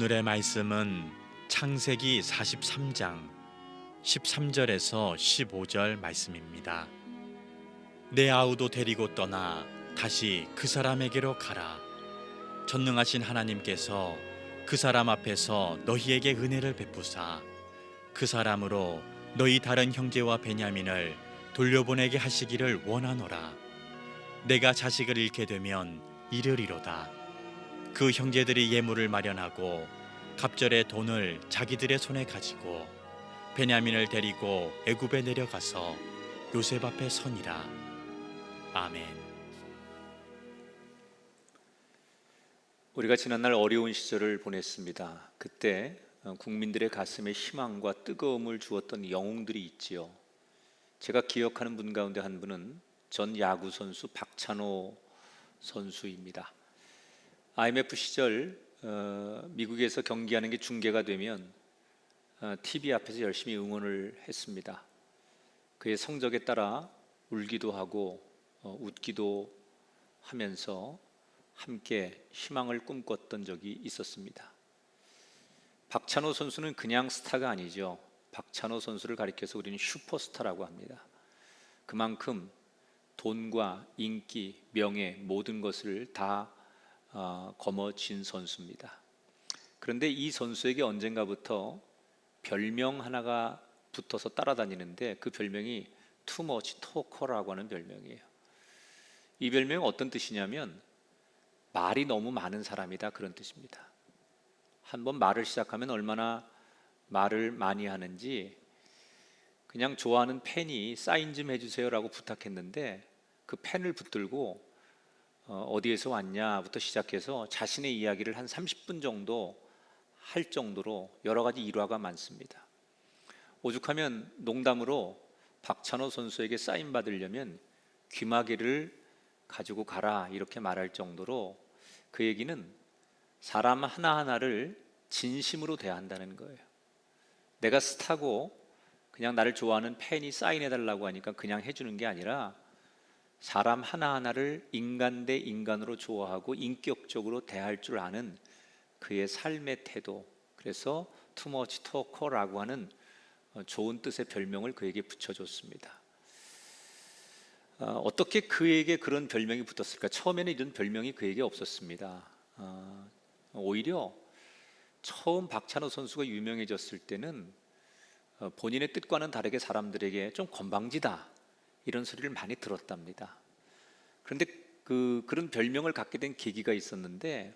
오늘의 말씀은 창세기 43장 13절에서 15절 말씀입니다. 내 아우도 데리고 떠나 다시 그 사람에게로 가라. 전능하신 하나님께서 그 사람 앞에서 너희에게 은혜를 베푸사 그 사람으로 너희 다른 형제와 베냐민을 돌려보내게 하시기를 원하노라. 내가 자식을 잃게 되면 이르리로다. 그 형제들이 예물을 마련하고 갑절의 돈을 자기들의 손에 가지고 베냐민을 데리고 애굽에 내려가서 요셉 앞에 서니라. 아멘. 우리가 지난날 어려운 시절을 보냈습니다. 그때 국민들의 가슴에 희망과 뜨거움을 주었던 영웅들이 있지요. 제가 기억하는 분 가운데 한 분은 전 야구 선수 박찬호 선수입니다. IMF 시절 미국에서 경기하는 게 중계가 되면 TV 앞에서 열심히 응원을 했습니다. 그의 성적에 따라 울기도 하고 웃기도 하면서 함께 희망을 꿈꿨던 적이 있었습니다. 박찬호 선수는 그냥 스타가 아니죠. 박찬호 선수를 가리켜서 우리는 슈퍼스타라고 합니다. 그만큼 돈과 인기, 명예 모든 것을 다 거머쥔 선수입니다. 그런데 이 선수에게 언젠가부터 별명 하나가 붙어서 따라다니는데 그 별명이 투머치 토커라고 하는 별명이에요. 이 별명은 어떤 뜻이냐면 말이 너무 많은 사람이다, 그런 뜻입니다. 한번 말을 시작하면 얼마나 말을 많이 하는지, 그냥 좋아하는 팬이 사인 좀 해주세요 라고 부탁했는데 그 펜을 붙들고 어디에서 왔냐부터 시작해서 자신의 이야기를 한 30분 정도 할 정도로 여러 가지 일화가 많습니다. 오죽하면 농담으로 박찬호 선수에게 사인 받으려면 귀마개를 가지고 가라 이렇게 말할 정도로 그 얘기는 사람 하나하나를 진심으로 대한다는 거예요. 내가 스타고 그냥 나를 좋아하는 팬이 사인해달라고 하니까 그냥 해주는 게 아니라 사람 하나하나를 인간 대 인간으로 좋아하고 인격적으로 대할 줄 아는 그의 삶의 태도, 그래서 투머치 토커라고 하는 좋은 뜻의 별명을 그에게 붙여줬습니다. 어떻게 그에게 그런 별명이 붙었을까? 처음에는 이런 별명이 그에게 없었습니다. 오히려 처음 박찬호 선수가 유명해졌을 때는 본인의 뜻과는 다르게 사람들에게 좀 건방지다 이런 소리를 많이 들었답니다. 그런데 그런 별명을 갖게 된 계기가 있었는데,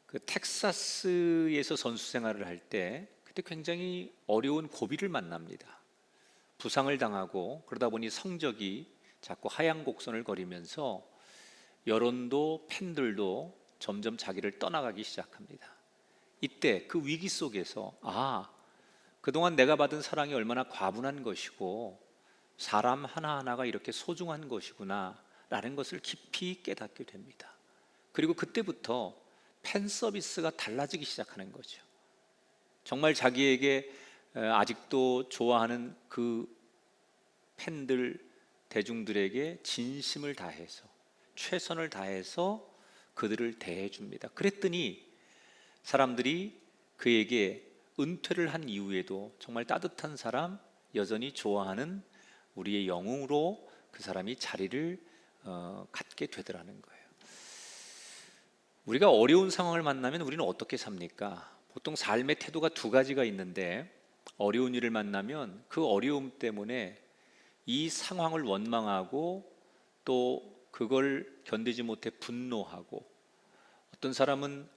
그 텍사스에서 선수 생활을 할 때 그때 굉장히 어려운 고비를 만납니다. 부상을 당하고 그러다 보니 성적이 자꾸 하향 곡선을 거리면서 여론도 팬들도 점점 자기를 떠나가기 시작합니다. 이때 그 위기 속에서 그동안 내가 받은 사랑이 얼마나 과분한 것이고 사람 하나하나가 이렇게 소중한 것이구나 라는 것을 깊이 깨닫게 됩니다. 그리고 그때부터 팬 서비스가 달라지기 시작하는 거죠. 정말 자기에게 아직도 좋아하는 그 팬들, 대중들에게 진심을 다해서 최선을 다해서 그들을 대해줍니다. 그랬더니 사람들이 그에게 은퇴를 한 이후에도 정말 따뜻한 사람, 여전히 좋아하는 우리의 영웅으로 그 사람이 자리를 갖게 되더라는 거예요. 우리가 어려운 상황을 만나면 우리는 어떻게 삽니까? 보통 삶의 태도가 두 가지가 있는데, 어려운 일을 만나면 그 어려움 때문에 이 상황을 원망하고 또 그걸 견디지 못해 분노하고, 어떤 사람은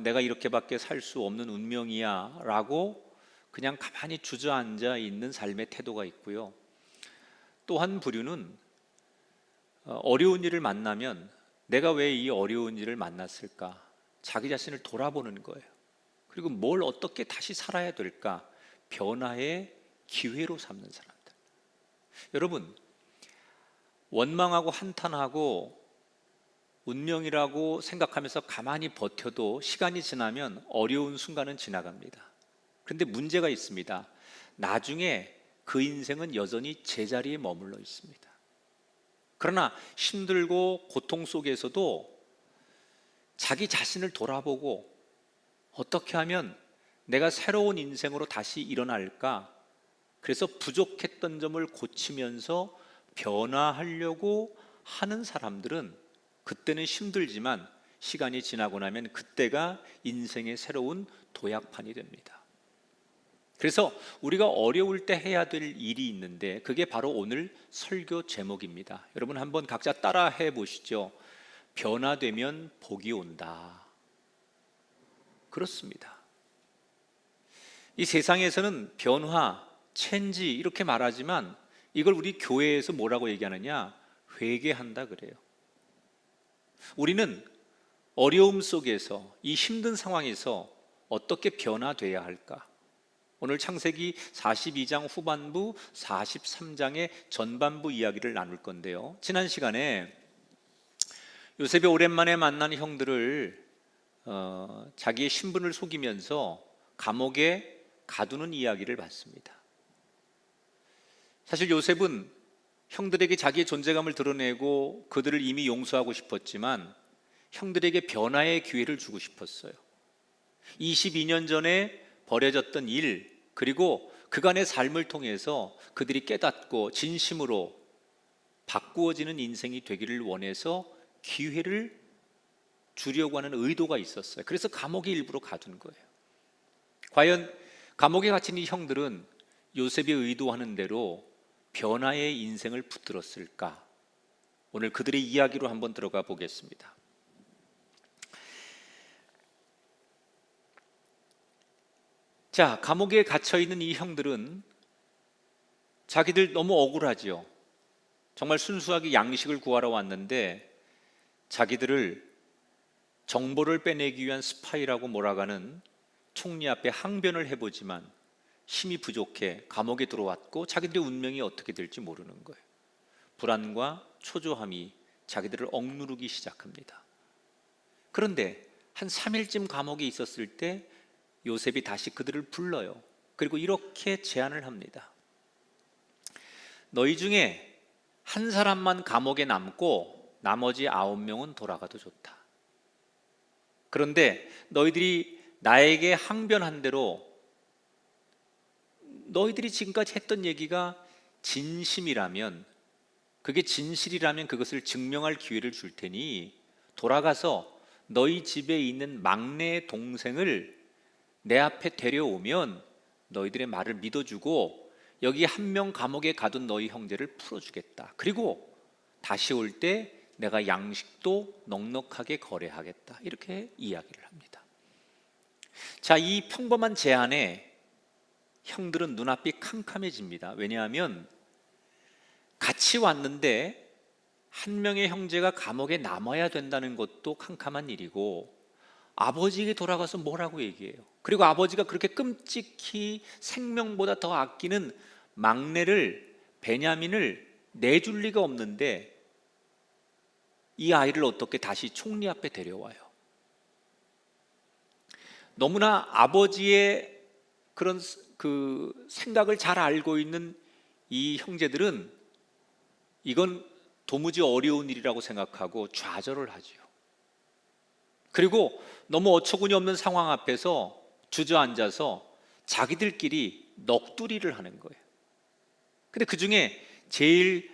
내가 이렇게밖에 살 수 없는 운명이야 라고 그냥 가만히 주저앉아 있는 삶의 태도가 있고요. 또 한 부류는 어려운 일을 만나면 내가 왜 이 어려운 일을 만났을까? 자기 자신을 돌아보는 거예요. 그리고 뭘 어떻게 다시 살아야 될까? 변화의 기회로 삼는 사람들. 여러분, 원망하고 한탄하고 운명이라고 생각하면서 가만히 버텨도 시간이 지나면 어려운 순간은 지나갑니다. 그런데 문제가 있습니다. 나중에 그 인생은 여전히 제자리에 머물러 있습니다. 그러나 힘들고 고통 속에서도 자기 자신을 돌아보고 어떻게 하면 내가 새로운 인생으로 다시 일어날까? 그래서 부족했던 점을 고치면서 변화하려고 하는 사람들은 그때는 힘들지만 시간이 지나고 나면 그때가 인생의 새로운 도약판이 됩니다. 그래서 우리가 어려울 때 해야 될 일이 있는데 그게 바로 오늘 설교 제목입니다. 여러분 한번 각자 따라 해 보시죠. 변화되면 복이 온다. 그렇습니다. 이 세상에서는 변화, 체인지 이렇게 말하지만 이걸 우리 교회에서 뭐라고 얘기하느냐? 회개한다 그래요. 우리는 어려움 속에서 이 힘든 상황에서 어떻게 변화돼야 할까? 오늘 창세기 42장 후반부 43장의 전반부 이야기를 나눌 건데요. 지난 시간에 요셉이 오랜만에 만난 형들을 자기의 신분을 속이면서 감옥에 가두는 이야기를 봤습니다. 사실 요셉은 형들에게 자기의 존재감을 드러내고 그들을 이미 용서하고 싶었지만 형들에게 변화의 기회를 주고 싶었어요. 22년 전에 벌어졌던 일, 그리고 그간의 삶을 통해서 그들이 깨닫고 진심으로 바꾸어지는 인생이 되기를 원해서 기회를 주려고 하는 의도가 있었어요. 그래서 감옥에 일부러 가둔 거예요. 과연 감옥에 갇힌 이 형들은 요셉이 의도하는 대로 변화의 인생을 붙들었을까? 오늘 그들의 이야기로 한번 들어가 보겠습니다. 자, 감옥에 갇혀 있는 이 형들은 자기들 너무 억울하지요. 정말 순수하게 양식을 구하러 왔는데 자기들을 정보를 빼내기 위한 스파이라고 몰아가는 총리 앞에 항변을 해보지만 힘이 부족해 감옥에 들어왔고 자기들의 운명이 어떻게 될지 모르는 거예요. 불안과 초조함이 자기들을 억누르기 시작합니다. 그런데 한 3일쯤 감옥에 있었을 때 요셉이 다시 그들을 불러요. 그리고 이렇게 제안을 합니다. 너희 중에 한 사람만 감옥에 남고 나머지 9명은 돌아가도 좋다. 그런데 너희들이 나에게 항변한 대로 너희들이 지금까지 했던 얘기가 진심이라면, 그게 진실이라면 그것을 증명할 기회를 줄 테니 돌아가서 너희 집에 있는 막내 동생을 내 앞에 데려오면 너희들의 말을 믿어주고 여기 한 명 감옥에 가둔 너희 형제를 풀어주겠다. 그리고 다시 올 때 내가 양식도 넉넉하게 거래하겠다. 이렇게 이야기를 합니다. 자, 이 평범한 제안에 형들은 눈앞이 캄캄해집니다. 왜냐하면 같이 왔는데 한 명의 형제가 감옥에 남아야 된다는 것도 캄캄한 일이고 아버지에게 돌아가서 뭐라고 얘기해요? 그리고 아버지가 그렇게 끔찍히 생명보다 더 아끼는 막내를, 베냐민을 내줄 리가 없는데 이 아이를 어떻게 다시 총리 앞에 데려와요? 너무나 아버지의 그런 그 생각을 잘 알고 있는 이 형제들은 이건 도무지 어려운 일이라고 생각하고 좌절을 하지요. 그리고 너무 어처구니 없는 상황 앞에서 주저앉아서 자기들끼리 넋두리를 하는 거예요. 근데 그 중에 제일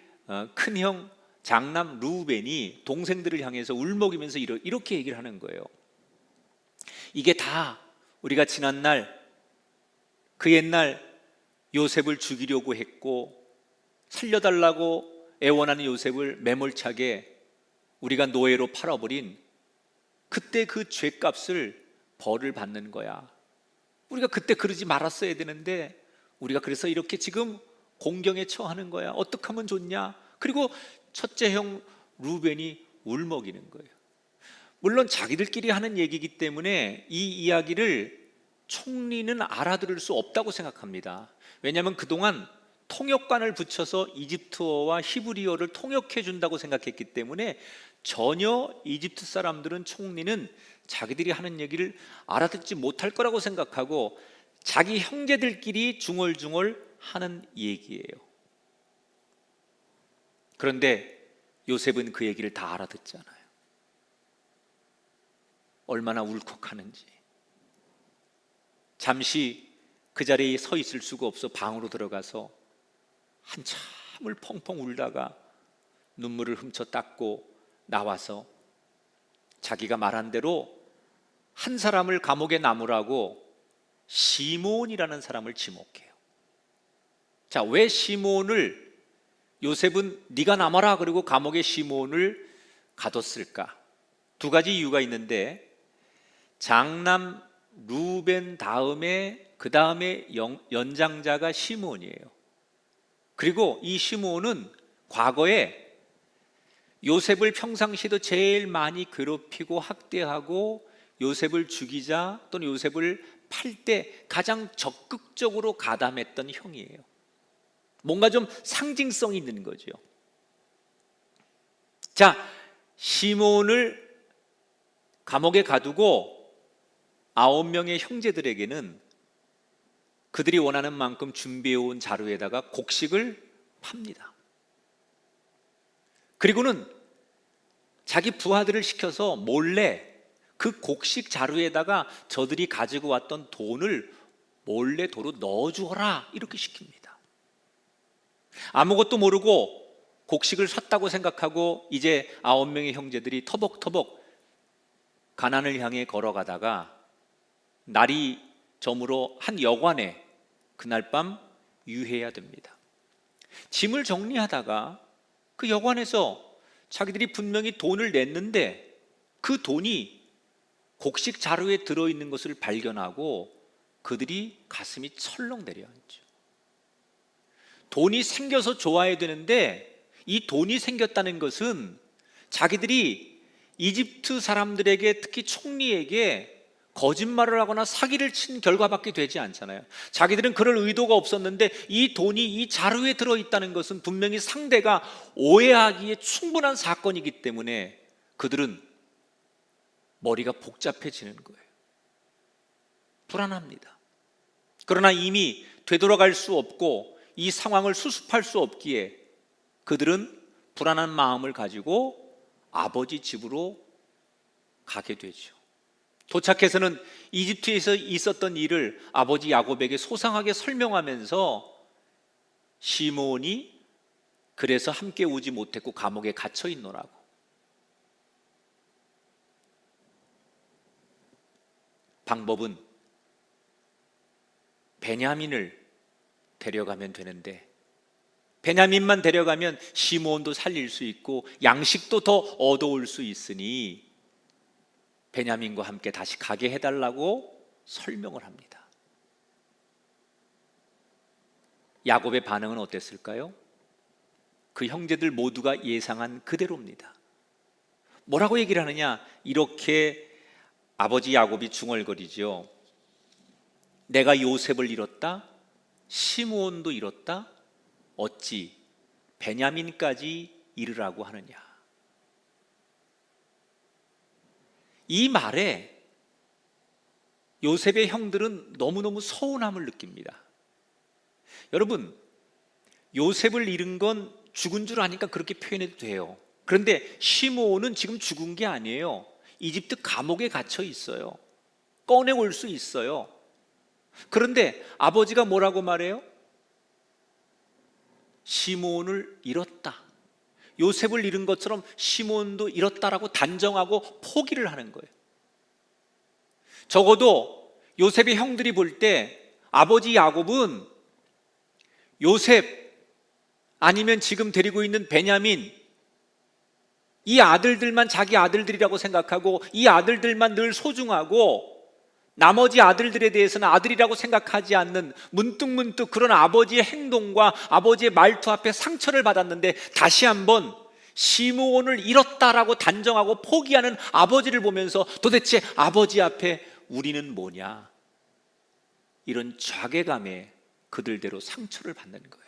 큰 형 장남 루벤이 동생들을 향해서 울먹이면서 이렇게 얘기를 하는 거예요. 이게 다 우리가 지난날 그 옛날 요셉을 죽이려고 했고 살려달라고 애원하는 요셉을 매몰차게 우리가 노예로 팔아버린 그때 그 죄값을 벌을 받는 거야. 우리가 그때 그러지 말았어야 되는데 우리가 그래서 이렇게 지금 공경에 처하는 거야. 어떻게 하면 좋냐? 그리고 첫째 형 루벤이 울먹이는 거예요. 물론 자기들끼리 하는 얘기이기 때문에 이 이야기를 총리는 알아들을 수 없다고 생각합니다. 왜냐하면 그동안 통역관을 붙여서 이집트어와 히브리어를 통역해 준다고 생각했기 때문에 전혀 이집트 사람들은 총리는 자기들이 하는 얘기를 알아듣지 못할 거라고 생각하고 자기 형제들끼리 중얼중얼 하는 얘기예요. 그런데 요셉은 그 얘기를 다 알아듣잖아요. 얼마나 울컥하는지. 잠시 그 자리에 서 있을 수가 없어 방으로 들어가서 한참을 펑펑 울다가 눈물을 훔쳐 닦고 나와서 자기가 말한 대로 한 사람을 감옥에 남으라고 시몬이라는 사람을 지목해요. 자, 왜 시몬을 요셉은 네가 남아라 그리고 감옥에 시몬을 가뒀을까? 두 가지 이유가 있는데, 장남 루벤 다음에 그 다음에 연장자가 시몬이에요. 그리고 이 시몬은 과거에 요셉을 평상시에도 제일 많이 괴롭히고 학대하고 요셉을 죽이자 또는 요셉을 팔 때 가장 적극적으로 가담했던 형이에요. 뭔가 좀 상징성이 있는 거죠. 자, 시몬을 감옥에 가두고 9명의 형제들에게는 그들이 원하는 만큼 준비해온 자루에다가 곡식을 팝니다. 그리고는 자기 부하들을 시켜서 몰래 그 곡식 자루에다가 저들이 가지고 왔던 돈을 몰래 도로 넣어주어라 이렇게 시킵니다. 아무것도 모르고 곡식을 샀다고 생각하고 이제 9명의 형제들이 터벅터벅 가나안을 향해 걸어가다가 날이 저물어 한 여관에 그날 밤 유해야 됩니다. 짐을 정리하다가 그 여관에서 자기들이 분명히 돈을 냈는데 그 돈이 곡식 자루에 들어있는 것을 발견하고 그들이 가슴이 철렁 내려앉죠. 돈이 생겨서 좋아야 되는데 이 돈이 생겼다는 것은 자기들이 이집트 사람들에게, 특히 총리에게 거짓말을 하거나 사기를 친 결과밖에 되지 않잖아요. 자기들은 그럴 의도가 없었는데 이 돈이 이 자루에 들어있다는 것은 분명히 상대가 오해하기에 충분한 사건이기 때문에 그들은 머리가 복잡해지는 거예요. 불안합니다. 그러나 이미 되돌아갈 수 없고 이 상황을 수습할 수 없기에 그들은 불안한 마음을 가지고 아버지 집으로 가게 되죠. 도착해서는 이집트에서 있었던 일을 아버지 야곱에게 소상하게 설명하면서 시몬이 그래서 함께 오지 못했고 감옥에 갇혀 있노라고. 방법은 베냐민을 데려가면 되는데 베냐민만 데려가면 시몬도 살릴 수 있고 양식도 더 얻어올 수 있으니 베냐민과 함께 다시 가게 해달라고 설명을 합니다. 야곱의 반응은 어땠을까요? 그 형제들 모두가 예상한 그대로입니다. 뭐라고 얘기를 하느냐? 이렇게 아버지 야곱이 중얼거리죠. 내가 요셉을 잃었다, 시므온도 잃었다, 어찌 베냐민까지 잃으라고 하느냐. 이 말에 요셉의 형들은 너무너무 서운함을 느낍니다. 여러분, 요셉을 잃은 건 죽은 줄 아니까 그렇게 표현해도 돼요. 그런데 시므온은 지금 죽은 게 아니에요. 이집트 감옥에 갇혀 있어요. 꺼내올 수 있어요. 그런데 아버지가 뭐라고 말해요? 시므온을 잃었다. 요셉을 잃은 것처럼 시몬도 잃었다라고 단정하고 포기를 하는 거예요. 적어도 요셉의 형들이 볼 때 아버지 야곱은 요셉 아니면 지금 데리고 있는 베냐민, 이 아들들만 자기 아들들이라고 생각하고 이 아들들만 늘 소중하고 나머지 아들들에 대해서는 아들이라고 생각하지 않는 문득문득 그런 아버지의 행동과 아버지의 말투 앞에 상처를 받았는데 다시 한번 시므온을 잃었다라고 단정하고 포기하는 아버지를 보면서 도대체 아버지 앞에 우리는 뭐냐, 이런 좌괴감에 그들대로 상처를 받는 거예요.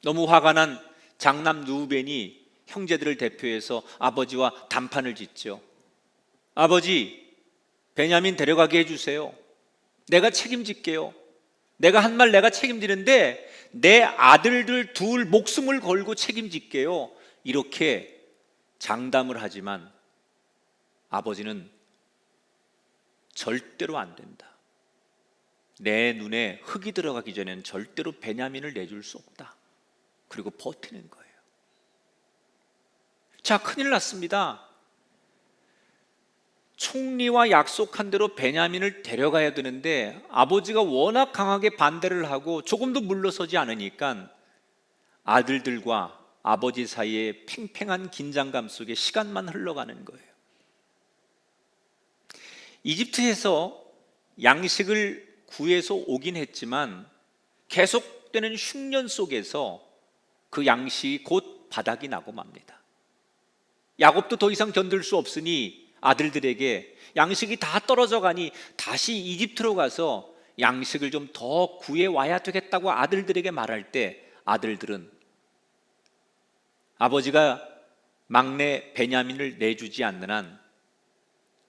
너무 화가 난 장남 루벤이 형제들을 대표해서 아버지와 단판을 짓죠. 아버지, 베냐민 데려가게 해주세요. 내가 책임질게요. 내가 한 말 내가 책임지는데 내 아들들 둘 목숨을 걸고 책임질게요. 이렇게 장담을 하지만 아버지는 절대로 안 된다. 내 눈에 흙이 들어가기 전에는 절대로 베냐민을 내줄 수 없다. 그리고 버티는 거예요. 자, 큰일 났습니다. 총리와 약속한 대로 베냐민을 데려가야 되는데 아버지가 워낙 강하게 반대를 하고 조금도 물러서지 않으니까 아들들과 아버지 사이에 팽팽한 긴장감 속에 시간만 흘러가는 거예요. 이집트에서 양식을 구해서 오긴 했지만 계속되는 흉년 속에서 그 양식이 곧 바닥이 나고 맙니다. 야곱도 더 이상 견딜 수 없으니 아들들에게 양식이 다 떨어져 가니 다시 이집트로 가서 양식을 좀 더 구해 와야 되겠다고 아들들에게 말할 때 아들들은 아버지가 막내 베냐민을 내주지 않는 한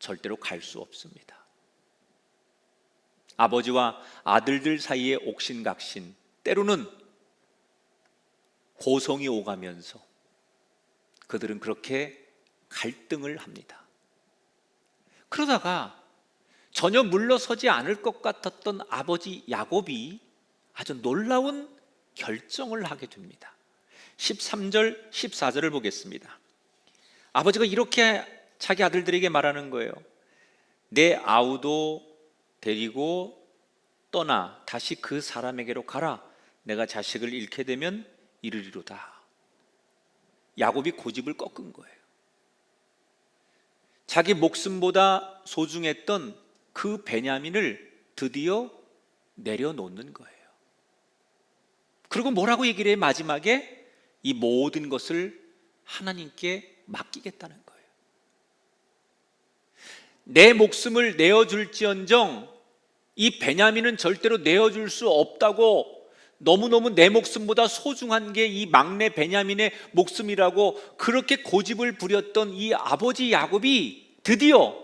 절대로 갈 수 없습니다. 아버지와 아들들 사이에 옥신각신, 때로는 고성이 오가면서 그들은 그렇게 갈등을 합니다. 그러다가 전혀 물러서지 않을 것 같았던 아버지 야곱이 아주 놀라운 결정을 하게 됩니다. 13절, 14절을 보겠습니다. 아버지가 이렇게 자기 아들들에게 말하는 거예요. 내 아우도 데리고 떠나 다시 그 사람에게로 가라. 내가 자식을 잃게 되면 이르리로다. 야곱이 고집을 꺾은 거예요. 자기 목숨보다 소중했던 그 베냐민을 드디어 내려놓는 거예요. 그리고 뭐라고 얘기를 해? 마지막에 이 모든 것을 하나님께 맡기겠다는 거예요. 내 목숨을 내어줄지언정 이 베냐민은 절대로 내어줄 수 없다고, 너무너무 내 목숨보다 소중한 게 이 막내 베냐민의 목숨이라고 그렇게 고집을 부렸던 이 아버지 야곱이 드디어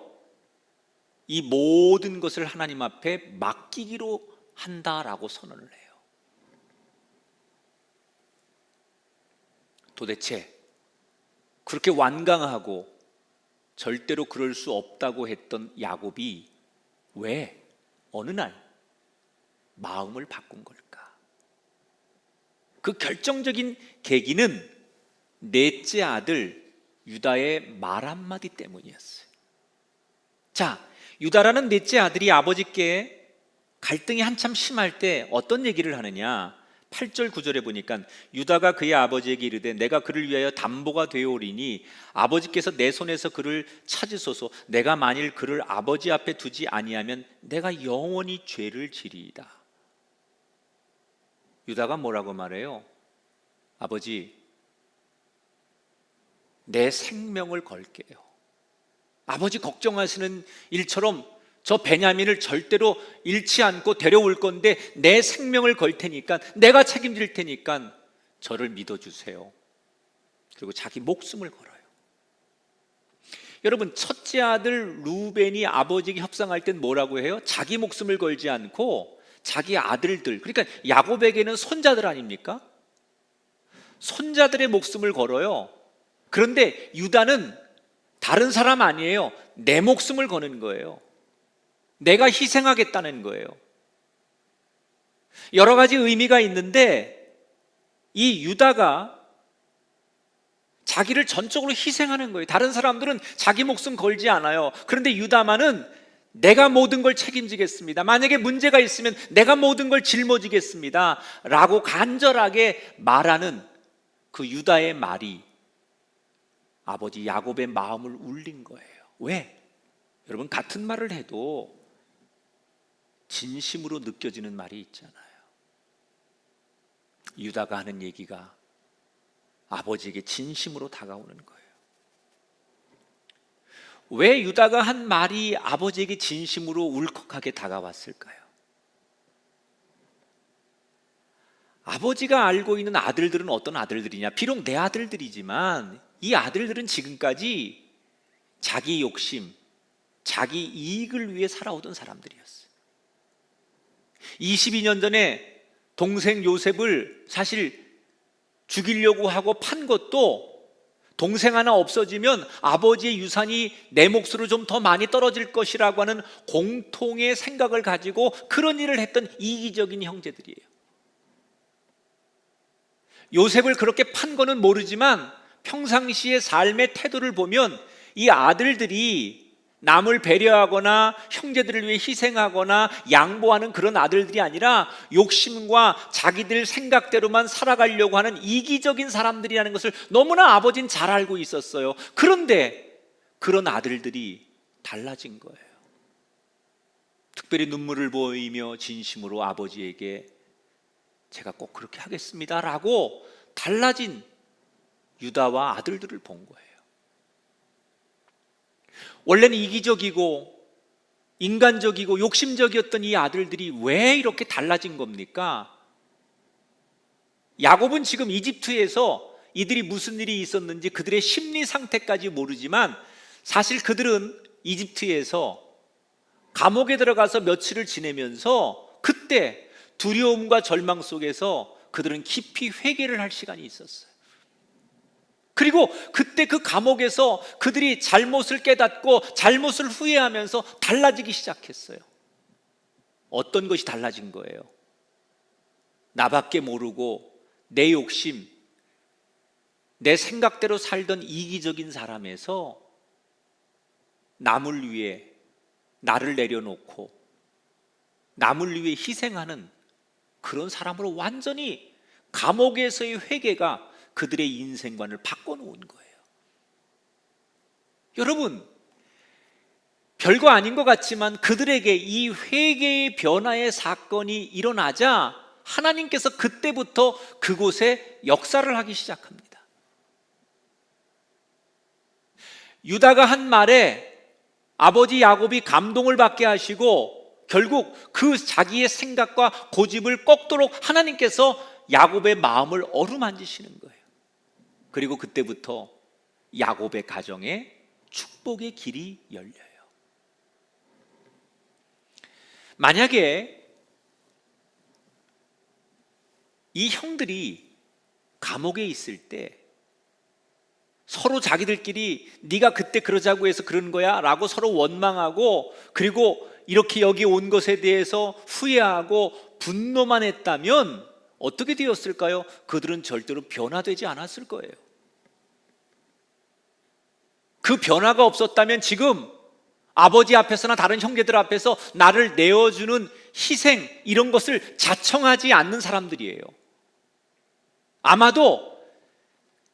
이 모든 것을 하나님 앞에 맡기기로 한다라고 선언을 해요. 도대체 그렇게 완강하고 절대로 그럴 수 없다고 했던 야곱이 왜 어느 날 마음을 바꾼 걸까? 그 결정적인 계기는 넷째 아들 유다의 말 한마디 때문이었어요. 자, 유다라는 넷째 아들이 아버지께 갈등이 한참 심할 때 어떤 얘기를 하느냐? 8절 9절에 보니까 유다가 그의 아버지에게 이르되 내가 그를 위하여 담보가 되어오리니 아버지께서 내 손에서 그를 찾으소서. 내가 만일 그를 아버지 앞에 두지 아니하면 내가 영원히 죄를 지리이다. 유다가 뭐라고 말해요? 아버지, 내 생명을 걸게요. 아버지 걱정하시는 일처럼 저 베냐민을 절대로 잃지 않고 데려올 건데 내 생명을 걸 테니까, 내가 책임질 테니까 저를 믿어주세요. 그리고 자기 목숨을 걸어요. 여러분, 첫째 아들 루벤이 아버지에게 협상할 땐 뭐라고 해요? 자기 목숨을 걸지 않고 자기 아들들, 그러니까 야곱에게는 손자들 아닙니까? 손자들의 목숨을 걸어요. 그런데 유다는 다른 사람 아니에요. 내 목숨을 거는 거예요. 내가 희생하겠다는 거예요. 여러 가지 의미가 있는데 이 유다가 자기를 전적으로 희생하는 거예요. 다른 사람들은 자기 목숨 걸지 않아요. 그런데 유다만은 내가 모든 걸 책임지겠습니다. 만약에 문제가 있으면 내가 모든 걸 짊어지겠습니다. 라고 간절하게 말하는 그 유다의 말이 아버지 야곱의 마음을 울린 거예요. 왜? 여러분, 같은 말을 해도 진심으로 느껴지는 말이 있잖아요. 유다가 하는 얘기가 아버지에게 진심으로 다가오는 거예요. 왜 유다가 한 말이 아버지에게 진심으로 울컥하게 다가왔을까요? 아버지가 알고 있는 아들들은 어떤 아들들이냐? 비록 내 아들들이지만 이 아들들은 지금까지 자기 욕심, 자기 이익을 위해 살아오던 사람들이었어요. 22년 전에 동생 요셉을 사실 죽이려고 하고 판 것도 동생 하나 없어지면 아버지의 유산이 내 몫으로 좀 더 많이 떨어질 것이라고 하는 공통의 생각을 가지고 그런 일을 했던 이기적인 형제들이에요. 요셉을 그렇게 판 거는 모르지만 평상시의 삶의 태도를 보면 이 아들들이 남을 배려하거나 형제들을 위해 희생하거나 양보하는 그런 아들들이 아니라 욕심과 자기들 생각대로만 살아가려고 하는 이기적인 사람들이라는 것을 너무나 아버지는 잘 알고 있었어요. 그런데 그런 아들들이 달라진 거예요. 특별히 눈물을 보이며 진심으로 아버지에게 제가 꼭 그렇게 하겠습니다 라고 달라진 유다와 아들들을 본 거예요. 원래는 이기적이고 인간적이고 욕심적이었던 이 아들들이 왜 이렇게 달라진 겁니까? 야곱은 지금 이집트에서 이들이 무슨 일이 있었는지 그들의 심리 상태까지 모르지만 사실 그들은 이집트에서 감옥에 들어가서 며칠을 지내면서 그때 두려움과 절망 속에서 그들은 깊이 회개를 할 시간이 있었어요. 그리고 그때 그 감옥에서 그들이 잘못을 깨닫고 잘못을 후회하면서 달라지기 시작했어요. 어떤 것이 달라진 거예요? 나밖에 모르고 내 욕심, 내 생각대로 살던 이기적인 사람에서 남을 위해 나를 내려놓고 남을 위해 희생하는 그런 사람으로 완전히 감옥에서의 회개가 그들의 인생관을 바꿔놓은 거예요. 여러분, 별거 아닌 것 같지만 그들에게 이 회개의 변화의 사건이 일어나자 하나님께서 그때부터 그곳에 역사를 하기 시작합니다. 유다가 한 말에 아버지 야곱이 감동을 받게 하시고 결국 그 자기의 생각과 고집을 꺾도록 하나님께서 야곱의 마음을 어루만지시는 거예요. 그리고 그때부터 야곱의 가정에 축복의 길이 열려요. 만약에 이 형들이 감옥에 있을 때 서로 자기들끼리 네가 그때 그러자고 해서 그런 거야 라고 서로 원망하고 그리고 이렇게 여기 온 것에 대해서 후회하고 분노만 했다면 어떻게 되었을까요? 그들은 절대로 변화되지 않았을 거예요. 그 변화가 없었다면 지금 아버지 앞에서나 다른 형제들 앞에서 나를 내어주는 희생 이런 것을 자청하지 않는 사람들이에요. 아마도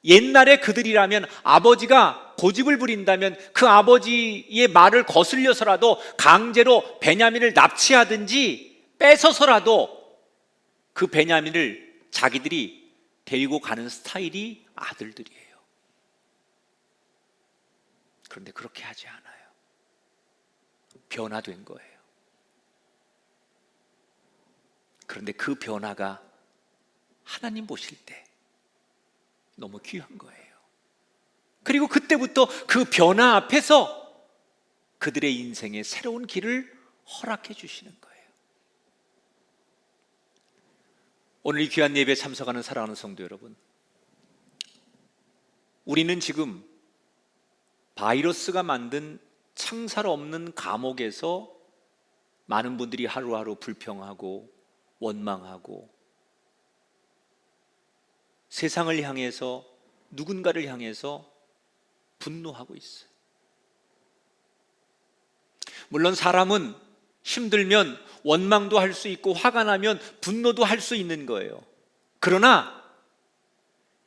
옛날에 그들이라면 아버지가 고집을 부린다면 그 아버지의 말을 거슬려서라도 강제로 베냐민을 납치하든지 뺏어서라도 그 베냐민을 자기들이 데리고 가는 스타일이 아들들이에요. 그런데 그렇게 하지 않아요. 변화된 거예요. 그런데 그 변화가 하나님 보실 때 너무 귀한 거예요. 그리고 그때부터 그 변화 앞에서 그들의 인생에 새로운 길을 허락해 주시는 거예요. 오늘 이 귀한 예배에 참석하는 사랑하는 성도 여러분, 우리는 지금 바이러스가 만든 창살 없는 감옥에서 많은 분들이 하루하루 불평하고 원망하고 세상을 향해서 누군가를 향해서 분노하고 있어요. 물론 사람은 힘들면 원망도 할 수 있고 화가 나면 분노도 할 수 있는 거예요. 그러나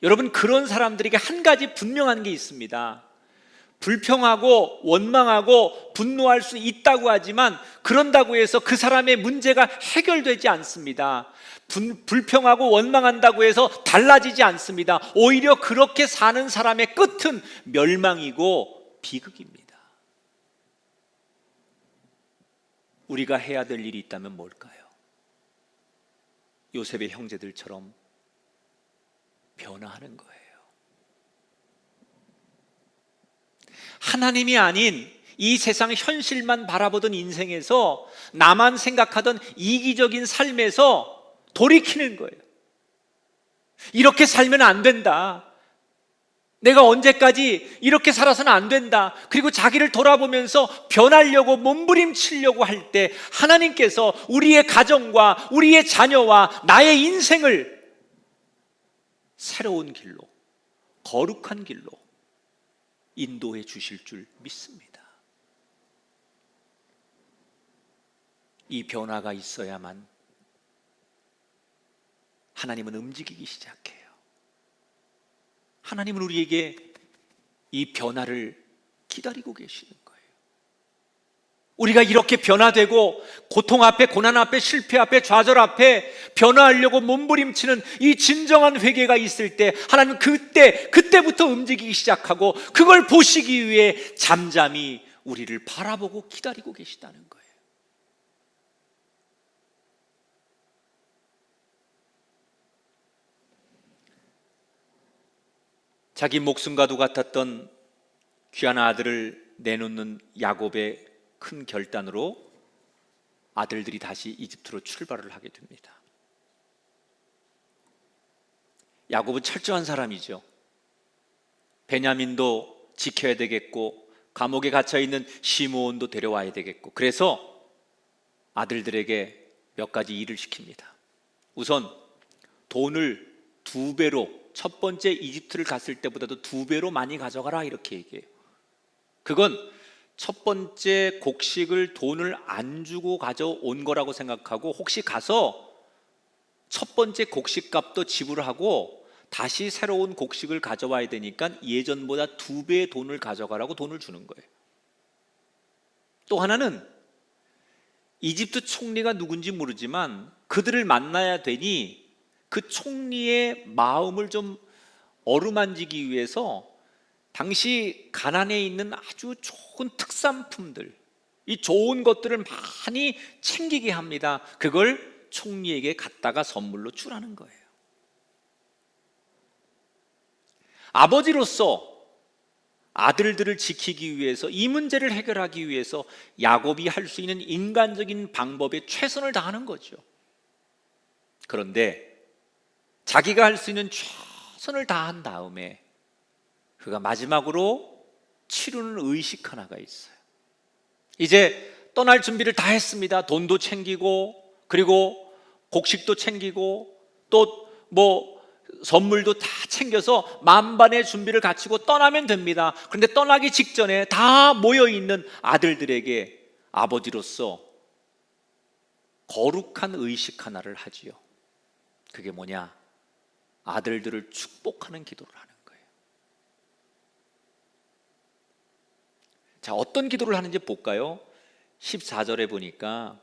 여러분, 그런 사람들에게 한 가지 분명한 게 있습니다. 불평하고 원망하고 분노할 수 있다고 하지만 그런다고 해서 그 사람의 문제가 해결되지 않습니다. 불평하고 원망한다고 해서 달라지지 않습니다. 오히려 그렇게 사는 사람의 끝은 멸망이고 비극입니다. 우리가 해야 될 일이 있다면 뭘까요? 요셉의 형제들처럼 변화하는 거예요. 하나님이 아닌 이 세상 현실만 바라보던 인생에서 나만 생각하던 이기적인 삶에서 돌이키는 거예요. 이렇게 살면 안 된다. 내가 언제까지 이렇게 살아서는 안 된다. 그리고 자기를 돌아보면서 변하려고 몸부림치려고 할 때 하나님께서 우리의 가정과 우리의 자녀와 나의 인생을 새로운 길로, 거룩한 길로 인도해 주실 줄 믿습니다. 이 변화가 있어야만 하나님은 움직이기 시작해요. 하나님은 우리에게 이 변화를 기다리고 계시는 거예요. 우리가 이렇게 변화되고 고통 앞에, 고난 앞에, 실패 앞에, 좌절 앞에 변화하려고 몸부림치는 이 진정한 회개가 있을 때 하나님은 그때부터 움직이기 시작하고 그걸 보시기 위해 잠잠히 우리를 바라보고 기다리고 계시다는 거예요. 자기 목숨과도 같았던 귀한 아들을 내놓는 야곱의 큰 결단으로 아들들이 다시 이집트로 출발을 하게 됩니다. 야곱은 철저한 사람이죠. 베냐민도 지켜야 되겠고 감옥에 갇혀있는 시므온도 데려와야 되겠고, 그래서 아들들에게 몇 가지 일을 시킵니다. 우선 돈을 2배로, 첫 번째 이집트를 갔을 때보다도 2배로 많이 가져가라, 이렇게 얘기해요. 그건 첫 번째 곡식을 돈을 안 주고 가져온 거라고 생각하고 혹시 가서 첫 번째 곡식값도 지불하고 다시 새로운 곡식을 가져와야 되니까 예전보다 2배의 돈을 가져가라고 돈을 주는 거예요. 또 하나는 이집트 총리가 누군지 모르지만 그들을 만나야 되니 그 총리의 마음을 좀 어루만지기 위해서 당시 가나안에 있는 아주 좋은 특산품들, 이 좋은 것들을 많이 챙기게 합니다. 그걸 총리에게 갖다가 선물로 주라는 거예요. 아버지로서 아들들을 지키기 위해서, 이 문제를 해결하기 위해서 야곱이 할 수 있는 인간적인 방법에 최선을 다하는 거죠. 그런데 자기가 할 수 있는 최선을 다한 다음에 그가 마지막으로 치르는 의식 하나가 있어요. 이제 떠날 준비를 다 했습니다. 돈도 챙기고 그리고 곡식도 챙기고 또 선물도 다 챙겨서 만반의 준비를 갖추고 떠나면 됩니다. 그런데 떠나기 직전에 다 모여있는 아들들에게 아버지로서 거룩한 의식 하나를 하지요. 그게 뭐냐? 아들들을 축복하는 기도를 하는 거예요. 자, 어떤 기도를 하는지 볼까요? 14절에 보니까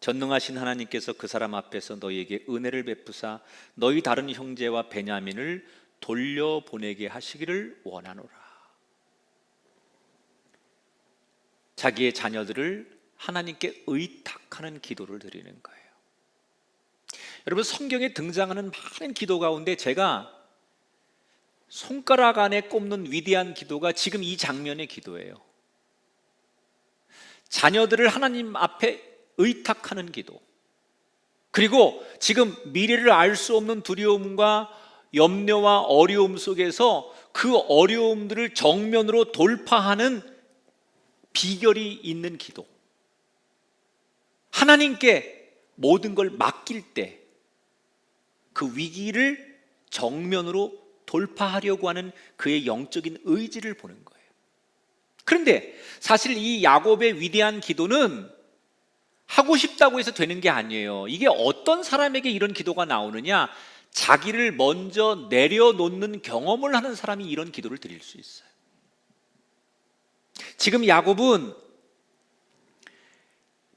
전능하신 하나님께서 그 사람 앞에서 너희에게 은혜를 베푸사 너희 다른 형제와 베냐민을 돌려보내게 하시기를 원하노라. 자기의 자녀들을 하나님께 의탁하는 기도를 드리는 거예요. 여러분, 성경에 등장하는 많은 기도 가운데 제가 손가락 안에 꼽는 위대한 기도가 지금 이 장면의 기도예요. 자녀들을 하나님 앞에 의탁하는 기도, 그리고 지금 미래를 알 수 없는 두려움과 염려와 어려움 속에서 그 어려움들을 정면으로 돌파하는 비결이 있는 기도, 하나님께 모든 걸 맡길 때 그 위기를 정면으로 돌파하려고 하는 그의 영적인 의지를 보는 거예요. 그런데 사실 이 야곱의 위대한 기도는 하고 싶다고 해서 되는 게 아니에요. 이게 어떤 사람에게 이런 기도가 나오느냐? 자기를 먼저 내려놓는 경험을 하는 사람이 이런 기도를 드릴 수 있어요. 지금 야곱은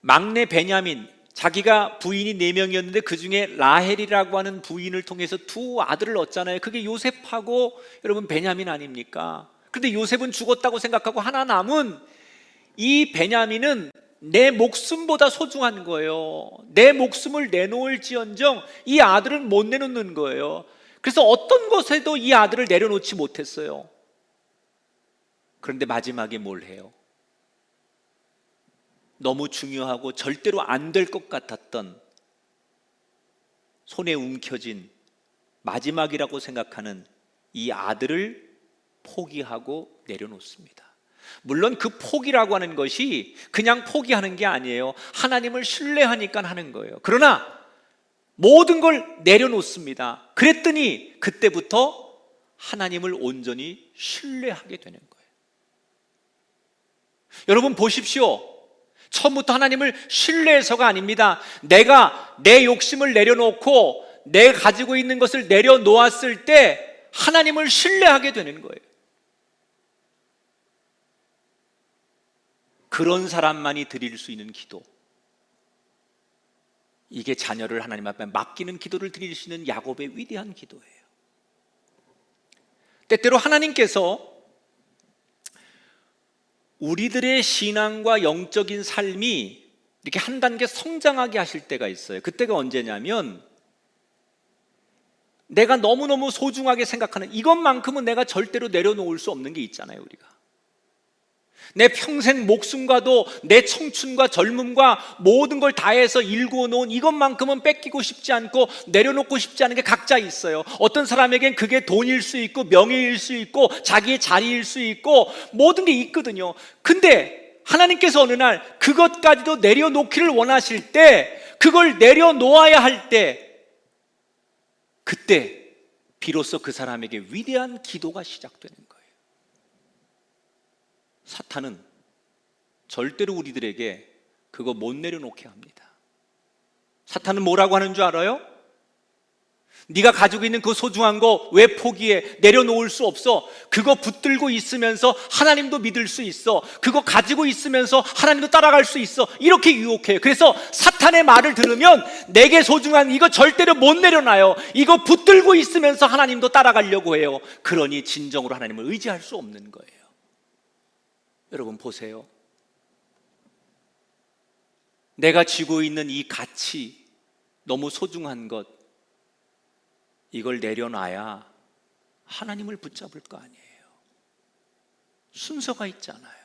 막내 베냐민, 자기가 부인이 4명이었는데 그 중에 라헬이라고 하는 부인을 통해서 2 아들을 얻잖아요. 그게 요셉하고 여러분 베냐민 아닙니까? 그런데 요셉은 죽었다고 생각하고 하나 남은 이 베냐민은 내 목숨보다 소중한 거예요. 내 목숨을 내놓을지언정 이 아들은 못 내놓는 거예요. 그래서 어떤 것에도 이 아들을 내려놓지 못했어요. 그런데 마지막에 뭘 해요? 너무 중요하고 절대로 안 될 것 같았던, 손에 움켜진 마지막이라고 생각하는 이 아들을 포기하고 내려놓습니다. 물론 그 포기라고 하는 것이 그냥 포기하는 게 아니에요. 하나님을 신뢰하니까 하는 거예요. 그러나 모든 걸 내려놓습니다. 그랬더니 그때부터 하나님을 온전히 신뢰하게 되는 거예요. 여러분 보십시오. 처음부터 하나님을 신뢰해서가 아닙니다. 내가 내 욕심을 내려놓고 내가 가지고 있는 것을 내려놓았을 때 하나님을 신뢰하게 되는 거예요. 그런 사람만이 드릴 수 있는 기도, 이게 자녀를 하나님 앞에 맡기는 기도를 드릴 수 있는 야곱의 위대한 기도예요. 때때로 하나님께서 우리들의 신앙과 영적인 삶이 이렇게 한 단계 성장하게 하실 때가 있어요. 그때가 언제냐면 내가 너무너무 소중하게 생각하는 이것만큼은 내가 절대로 내려놓을 수 없는 게 있잖아요. 우리가 내 평생 목숨과도 내 청춘과 젊음과 모든 걸 다해서 일구어 놓은 이것만큼은 뺏기고 싶지 않고 내려놓고 싶지 않은 게 각자 있어요. 어떤 사람에겐 그게 돈일 수 있고 명예일 수 있고 자기의 자리일 수 있고 모든 게 있거든요. 근데 하나님께서 어느 날 그것까지도 내려놓기를 원하실 때, 그걸 내려놓아야 할 때, 그때 비로소 그 사람에게 위대한 기도가 시작되는 거예요. 사탄은 절대로 우리들에게 그거 못 내려놓게 합니다. 사탄은 뭐라고 하는 줄 알아요? 네가 가지고 있는 그 소중한 거 왜 포기해? 내려놓을 수 없어. 그거 붙들고 있으면서 하나님도 믿을 수 있어. 그거 가지고 있으면서 하나님도 따라갈 수 있어. 이렇게 유혹해요. 그래서 사탄의 말을 들으면 내게 소중한 이거 절대로 못 내려놔요. 이거 붙들고 있으면서 하나님도 따라가려고 해요. 그러니 진정으로 하나님을 의지할 수 없는 거예요. 여러분 보세요. 내가 쥐고 있는 이 가치, 너무 소중한 것, 이걸 내려놔야 하나님을 붙잡을 거 아니에요. 순서가 있잖아요.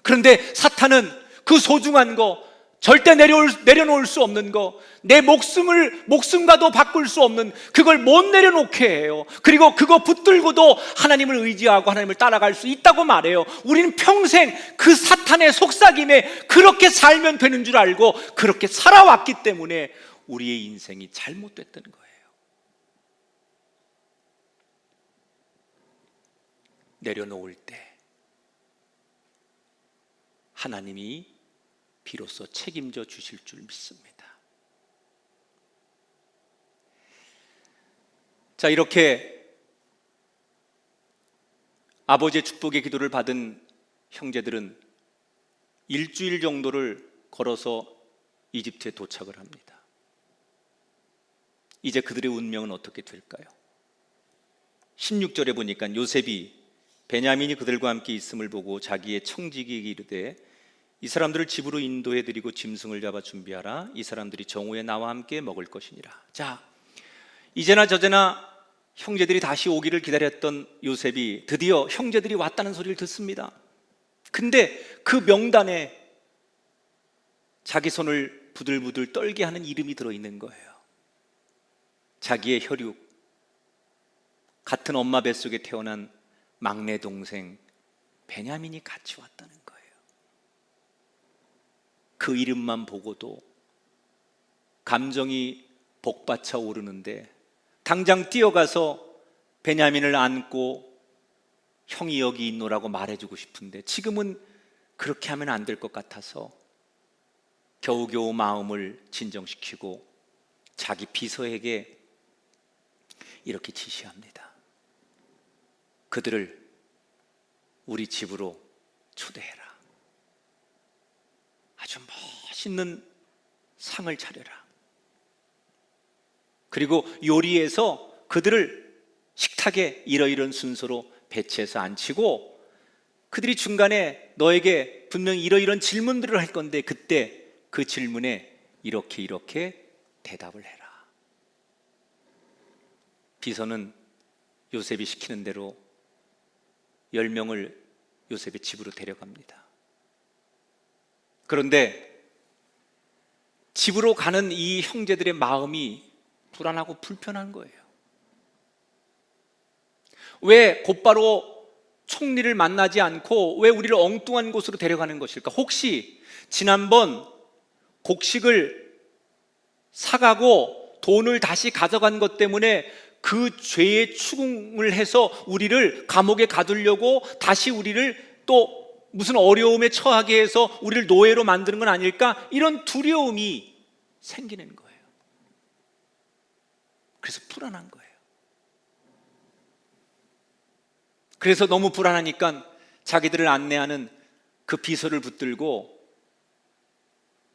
그런데 사탄은 그 소중한 거, 절대 내려놓을 수 없는 거, 내 목숨과도 바꿀 수 없는 그걸 못 내려놓게 해요. 그리고 그거 붙들고도 하나님을 의지하고 하나님을 따라갈 수 있다고 말해요. 우리는 평생 그 사탄의 속삭임에 그렇게 살면 되는 줄 알고 그렇게 살아왔기 때문에 우리의 인생이 잘못됐던 거예요. 내려놓을 때 하나님이 비로소 책임져 주실 줄 믿습니다. 자, 이렇게 아버지의 축복의 기도를 받은 형제들은 일주일 정도를 걸어서 이집트에 도착을 합니다. 이제 그들의 운명은 어떻게 될까요? 16절에 보니까 요셉이 베냐민이 그들과 함께 있음을 보고 자기의 청지기에게 이르되 이 사람들을 집으로 인도해드리고 짐승을 잡아 준비하라. 이 사람들이 정오에 나와 함께 먹을 것이니라. 자, 이제나 저제나 형제들이 다시 오기를 기다렸던 요셉이 드디어 형제들이 왔다는 소리를 듣습니다. 근데 그 명단에 자기 손을 부들부들 떨게 하는 이름이 들어있는 거예요. 자기의 혈육, 같은 엄마 뱃속에 태어난 막내 동생 베냐민이 같이 왔다는 거예요. 그 이름만 보고도 감정이 복받쳐 오르는데 당장 뛰어가서 베냐민을 안고 형이 여기 있노라고 말해주고 싶은데 지금은 그렇게 하면 안 될 것 같아서 겨우겨우 마음을 진정시키고 자기 비서에게 이렇게 지시합니다. 그들을 우리 집으로 초대해라. 아주 멋있는 상을 차려라. 그리고 요리해서 그들을 식탁에 이러이러한 순서로 배치해서 앉히고 그들이 중간에 너에게 분명히 이러이러한 질문들을 할 건데 그때 그 질문에 이렇게 대답을 해라. 비서는 요셉이 시키는 대로 10명을 요셉의 집으로 데려갑니다. 그런데 집으로 가는 이 형제들의 마음이 불안하고 불편한 거예요. 왜 곧바로 총리를 만나지 않고 왜 우리를 엉뚱한 곳으로 데려가는 것일까? 혹시 지난번 곡식을 사가고 돈을 다시 가져간 것 때문에 그 죄에 추궁을 해서 우리를 감옥에 가두려고 다시 우리를 또 무슨 어려움에 처하게 해서 우리를 노예로 만드는 건 아닐까? 이런 두려움이 생기는 거예요. 그래서 불안한 거예요. 그래서 너무 불안하니까 자기들을 안내하는 그 비서를 붙들고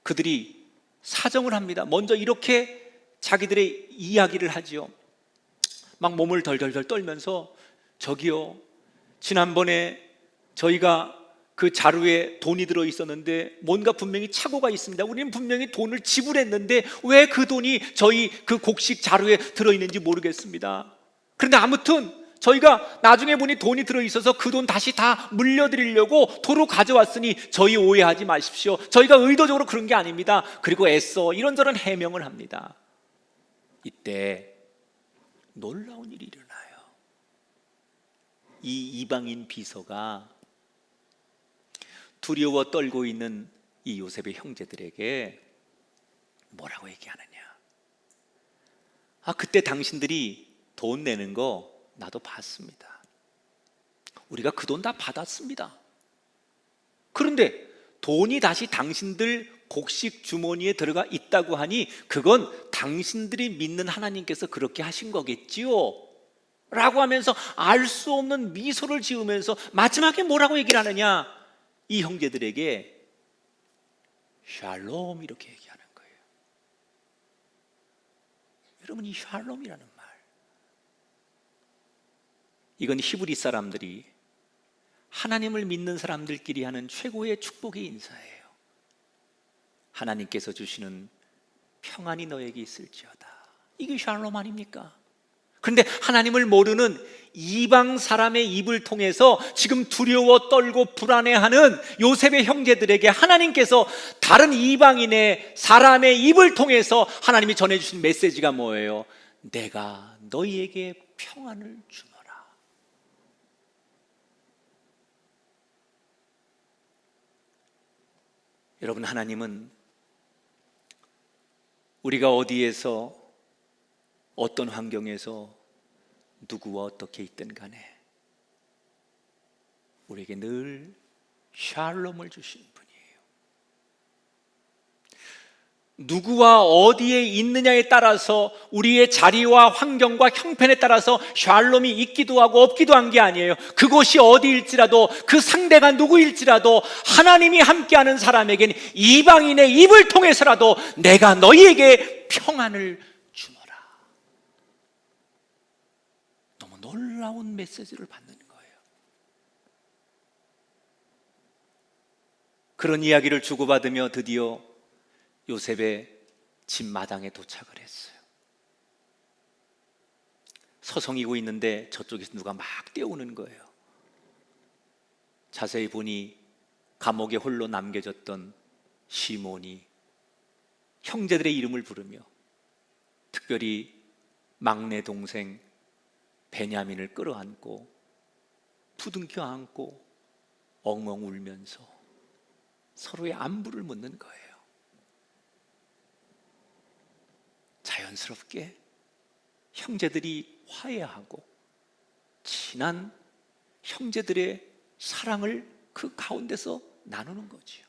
그들이 사정을 합니다. 먼저 이렇게 자기들의 이야기를 하지요. 막 몸을 덜덜덜 떨면서, 저기요, 지난번에 저희가 그 자루에 돈이 들어 있었는데 뭔가 분명히 착오가 있습니다. 우리는 분명히 돈을 지불했는데 왜 그 돈이 저희 그 곡식 자루에 들어 있는지 모르겠습니다. 그런데 아무튼 저희가 나중에 보니 돈이 들어 있어서 그 돈 다시 다 물려드리려고 도로 가져왔으니 저희 오해하지 마십시오. 저희가 의도적으로 그런 게 아닙니다. 그리고 애써 이런저런 해명을 합니다. 이때 놀라운 일이 일어나요. 이 이방인 비서가 두려워 떨고 있는 이 요셉의 형제들에게 뭐라고 얘기하느냐? 그때 당신들이 돈 내는 거 나도 봤습니다. 우리가 그 돈 다 받았습니다. 그런데 돈이 다시 당신들 곡식 주머니에 들어가 있다고 하니 그건 당신들이 믿는 하나님께서 그렇게 하신 거겠지요? 라고 하면서 알 수 없는 미소를 지으면서 마지막에 뭐라고 얘기를 하느냐? 이 형제들에게 샬롬 이렇게 얘기하는 거예요. 여러분, 이 샬롬이라는 말, 이건 히브리 사람들이 하나님을 믿는 사람들끼리 하는 최고의 축복의 인사예요. 하나님께서 주시는 평안이 너에게 있을지어다. 이게 샬롬 아닙니까? 그런데 하나님을 모르는 이방 사람의 입을 통해서 지금 두려워 떨고 불안해하는 요셉의 형제들에게 하나님께서 다른 이방인의 사람의 입을 통해서 하나님이 전해주신 메시지가 뭐예요? 내가 너희에게 평안을 주노라. 여러분, 하나님은 우리가 어디에서 어떤 환경에서 누구와 어떻게 있든 간에 우리에게 늘 샬롬을 주시는 분이에요. 누구와 어디에 있느냐에 따라서 우리의 자리와 환경과 형편에 따라서 샬롬이 있기도 하고 없기도 한 게 아니에요. 그곳이 어디일지라도 그 상대가 누구일지라도 하나님이 함께하는 사람에겐 이방인의 입을 통해서라도 내가 너희에게 평안을 주노라. 너무 놀라운 메시지를 받는 거예요. 그런 이야기를 주고받으며 드디어 요셉의 집 마당에 도착을 했어요. 서성이고 있는데 저쪽에서 누가 막 뛰어오는 거예요. 자세히 보니 감옥에 홀로 남겨졌던 시몬이 형제들의 이름을 부르며 특별히 막내 동생 베냐민을 끌어안고 부둥켜 안고 엉엉 울면서 서로의 안부를 묻는 거예요. 자연스럽게 형제들이 화해하고 친한 형제들의 사랑을 그 가운데서 나누는 거지요.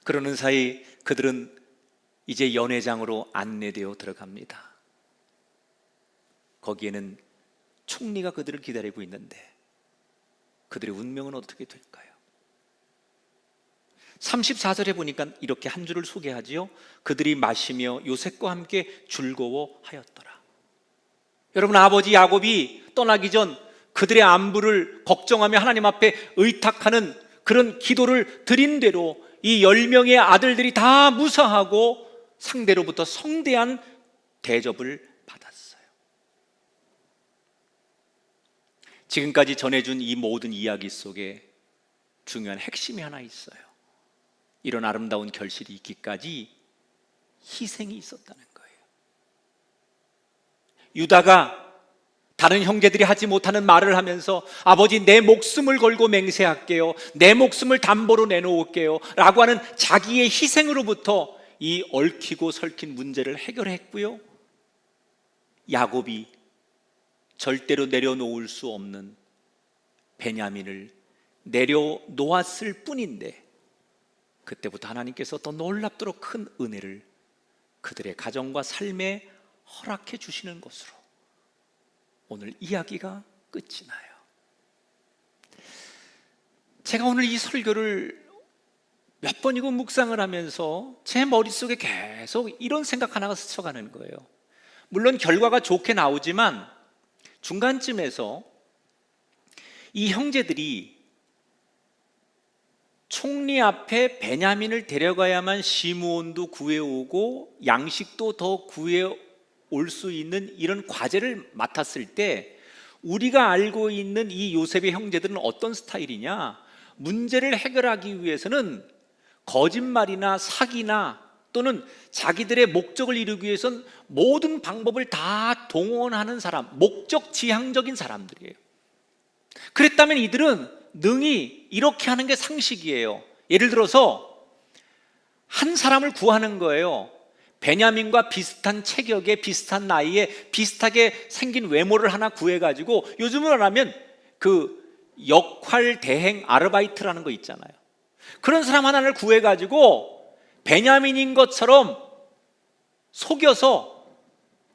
그러는 사이 그들은 이제 연회장으로 안내되어 들어갑니다. 거기에는 총리가 그들을 기다리고 있는데 그들의 운명은 어떻게 될까요? 34절에 보니까 이렇게 한 줄을 소개하지요. 그들이 마시며 요셉과 함께 즐거워하였더라. 여러분, 아버지 야곱이 떠나기 전 그들의 안부를 걱정하며 하나님 앞에 의탁하는 그런 기도를 드린 대로 이 10명의 아들들이 다 무사하고 상대로부터 성대한 대접을 받았어요. 지금까지 전해준 이 모든 이야기 속에 중요한 핵심이 하나 있어요. 이런 아름다운 결실이 있기까지 희생이 있었다는 거예요. 유다가 다른 형제들이 하지 못하는 말을 하면서 아버지 내 목숨을 걸고 맹세할게요, 내 목숨을 담보로 내놓을게요 라고 하는 자기의 희생으로부터 이 얽히고 설킨 문제를 해결했고요, 야곱이 절대로 내려놓을 수 없는 베냐민을 내려놓았을 뿐인데 그때부터 하나님께서 더 놀랍도록 큰 은혜를 그들의 가정과 삶에 허락해 주시는 것으로 오늘 이야기가 끝이 나요. 제가 오늘 이 설교를 몇 번이고 묵상을 하면서 제 머릿속에 계속 이런 생각 하나가 스쳐가는 거예요. 물론 결과가 좋게 나오지만 중간쯤에서 이 형제들이 총리 앞에 베냐민을 데려가야만 시므온도 구해오고 양식도 더 구해올 수 있는 이런 과제를 맡았을 때 우리가 알고 있는 이 요셉의 형제들은 어떤 스타일이냐? 문제를 해결하기 위해서는 거짓말이나 사기나 또는 자기들의 목적을 이루기 위해서는 모든 방법을 다 동원하는 사람, 목적 지향적인 사람들이에요. 그랬다면 이들은 능히 이렇게 하는 게 상식이에요. 예를 들어서 한 사람을 구하는 거예요. 베냐민과 비슷한 체격에 비슷한 나이에 비슷하게 생긴 외모를 하나 구해가지고 요즘으로 말하면 그 역할 대행 아르바이트라는 거 있잖아요. 그런 사람 하나를 구해가지고 베냐민인 것처럼 속여서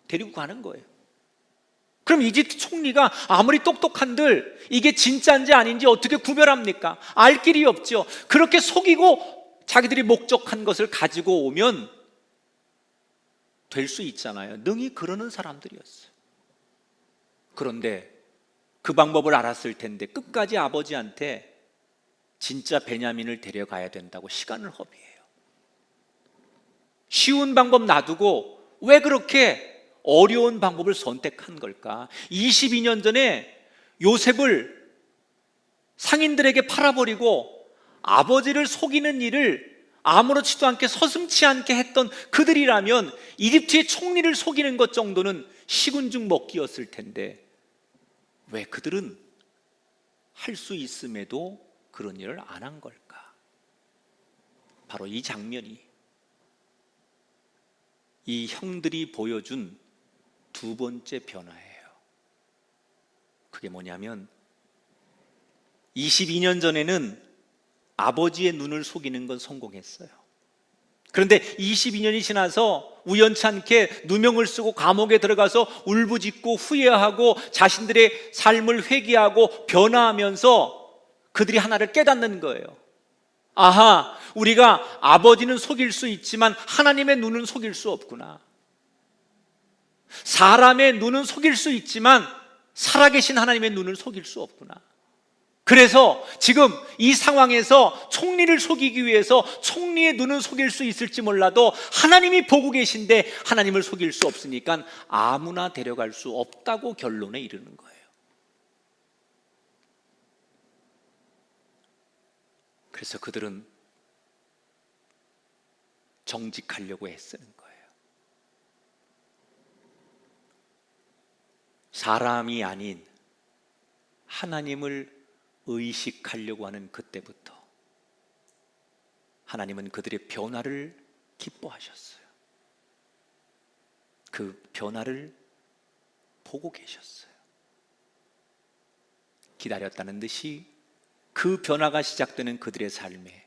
데리고 가는 거예요. 그럼 이집트 총리가 아무리 똑똑한들 이게 진짜인지 아닌지 어떻게 구별합니까? 알 길이 없죠. 그렇게 속이고 자기들이 목적한 것을 가지고 오면 될 수 있잖아요. 능히 그러는 사람들이었어요. 그런데 그 방법을 알았을 텐데 끝까지 아버지한테 진짜 베냐민을 데려가야 된다고 시간을 허비해요. 쉬운 방법 놔두고 왜 그렇게 어려운 방법을 선택한 걸까? 22년 전에 요셉을 상인들에게 팔아버리고 아버지를 속이는 일을 아무렇지도 않게 서슴지 않게 했던 그들이라면 이집트의 총리를 속이는 것 정도는 식은죽 먹기였을 텐데 왜 그들은 할 수 있음에도 그런 일을 안 한 걸까? 바로 이 장면이 이 형들이 보여준 두 번째 변화예요. 그게 뭐냐면 22년 전에는 아버지의 눈을 속이는 건 성공했어요. 그런데 22년이 지나서 우연치 않게 누명을 쓰고 감옥에 들어가서 울부짖고 후회하고 자신들의 삶을 회개하고 변화하면서 그들이 하나를 깨닫는 거예요. 아하, 우리가 아버지는 속일 수 있지만 하나님의 눈은 속일 수 없구나. 사람의 눈은 속일 수 있지만 살아계신 하나님의 눈을 속일 수 없구나. 그래서 지금 이 상황에서 총리를 속이기 위해서 총리의 눈은 속일 수 있을지 몰라도 하나님이 보고 계신데 하나님을 속일 수 없으니까 아무나 데려갈 수 없다고 결론에 이르는 거예요. 그래서 그들은 정직하려고 애쓰는 거예요. 사람이 아닌 하나님을 의식하려고 하는 그때부터 하나님은 그들의 변화를 기뻐하셨어요. 그 변화를 보고 계셨어요. 기다렸다는 듯이 그 변화가 시작되는 그들의 삶에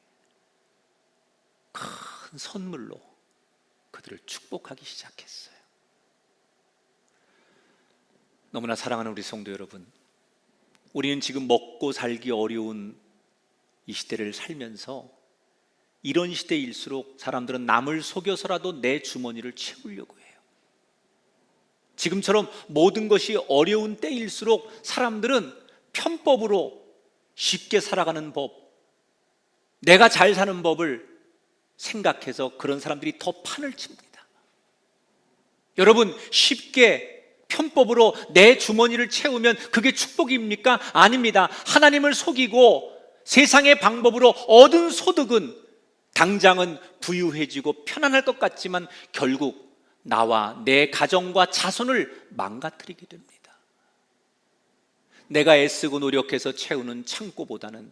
큰 선물로 그들을 축복하기 시작했어요. 너무나 사랑하는 우리 성도 여러분, 우리는 지금 먹고 살기 어려운 이 시대를 살면서 이런 시대일수록 사람들은 남을 속여서라도 내 주머니를 채우려고 해요. 지금처럼 모든 것이 어려운 때일수록 사람들은 편법으로 쉽게 살아가는 법, 내가 잘 사는 법을 생각해서 그런 사람들이 더 판을 칩니다. 여러분, 쉽게 편법으로 내 주머니를 채우면 그게 축복입니까? 아닙니다. 하나님을 속이고 세상의 방법으로 얻은 소득은 당장은 부유해지고 편안할 것 같지만 결국 나와 내 가정과 자손을 망가뜨리게 됩니다. 내가 애쓰고 노력해서 채우는 창고보다는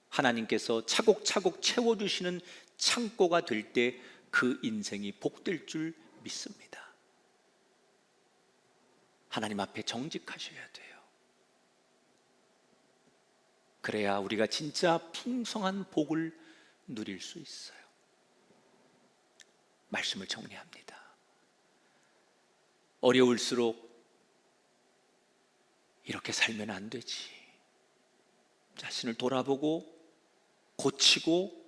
하나님께서 차곡차곡 채워주시는 창고가 될 때 그 인생이 복될 줄 믿습니다. 하나님 앞에 정직하셔야 돼요. 그래야 우리가 진짜 풍성한 복을 누릴 수 있어요. 말씀을 정리합니다. 어려울수록 이렇게 살면 안 되지. 자신을 돌아보고 고치고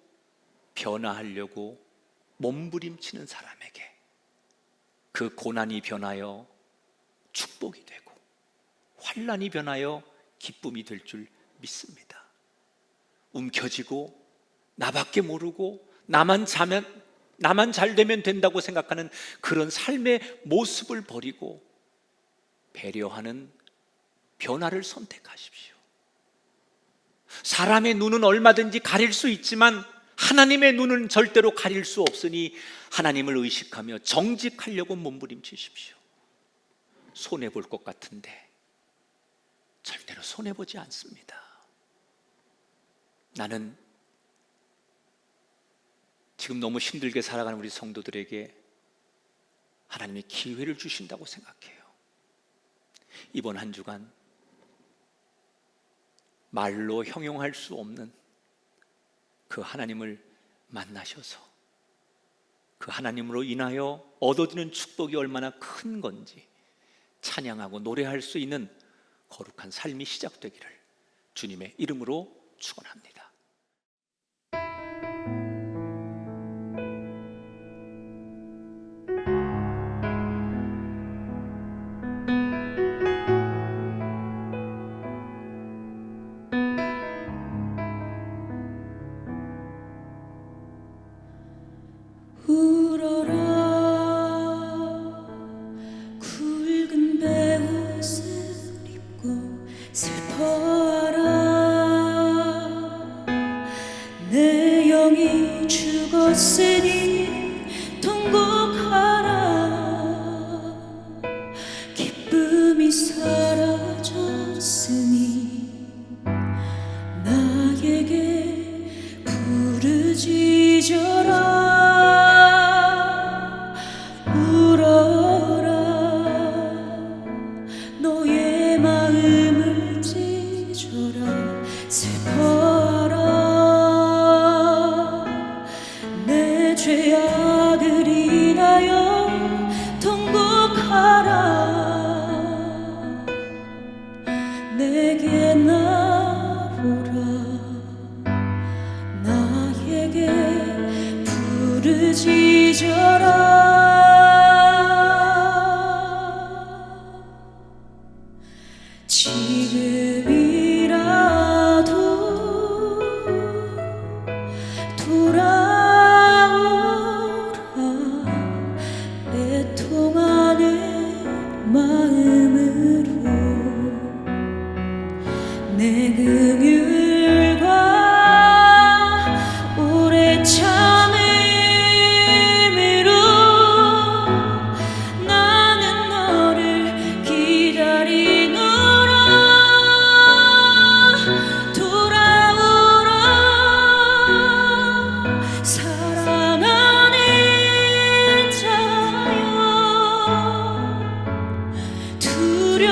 변화하려고 몸부림치는 사람에게 그 고난이 변하여 축복이 되고 환난이 변하여 기쁨이 될 줄 믿습니다. 움켜쥐고 나밖에 모르고 나만 잘 되면 된다고 생각하는 그런 삶의 모습을 버리고 배려하는 변화를 선택하십시오. 사람의 눈은 얼마든지 가릴 수 있지만 하나님의 눈은 절대로 가릴 수 없으니 하나님을 의식하며 정직하려고 몸부림치십시오. 손해볼 것 같은데 절대로 손해보지 않습니다. 나는 지금 너무 힘들게 살아가는 우리 성도들에게 하나님이 기회를 주신다고 생각해요. 이번 한 주간 말로 형용할 수 없는 그 하나님을 만나셔서 그 하나님으로 인하여 얻어지는 축복이 얼마나 큰 건지 찬양하고 노래할 수 있는 거룩한 삶이 시작되기를 주님의 이름으로 축원합니다. 울어라 굵은 베옷을 입고 슬퍼하라 내 영이 죽었으니 통곡하라 기쁨이 사라졌으니 나에게 부르짖어라 너의 마음을 찢어라 슬퍼하라 내 죄악을 인하여 통곡하라 내게 나오라 나에게 부르짖어라 지금이라도 돌아오라 애통하는 마음으로 내 긍휼과 오래 참음으로 나는 너를 기다리노라 돌아오라 사랑하는 자여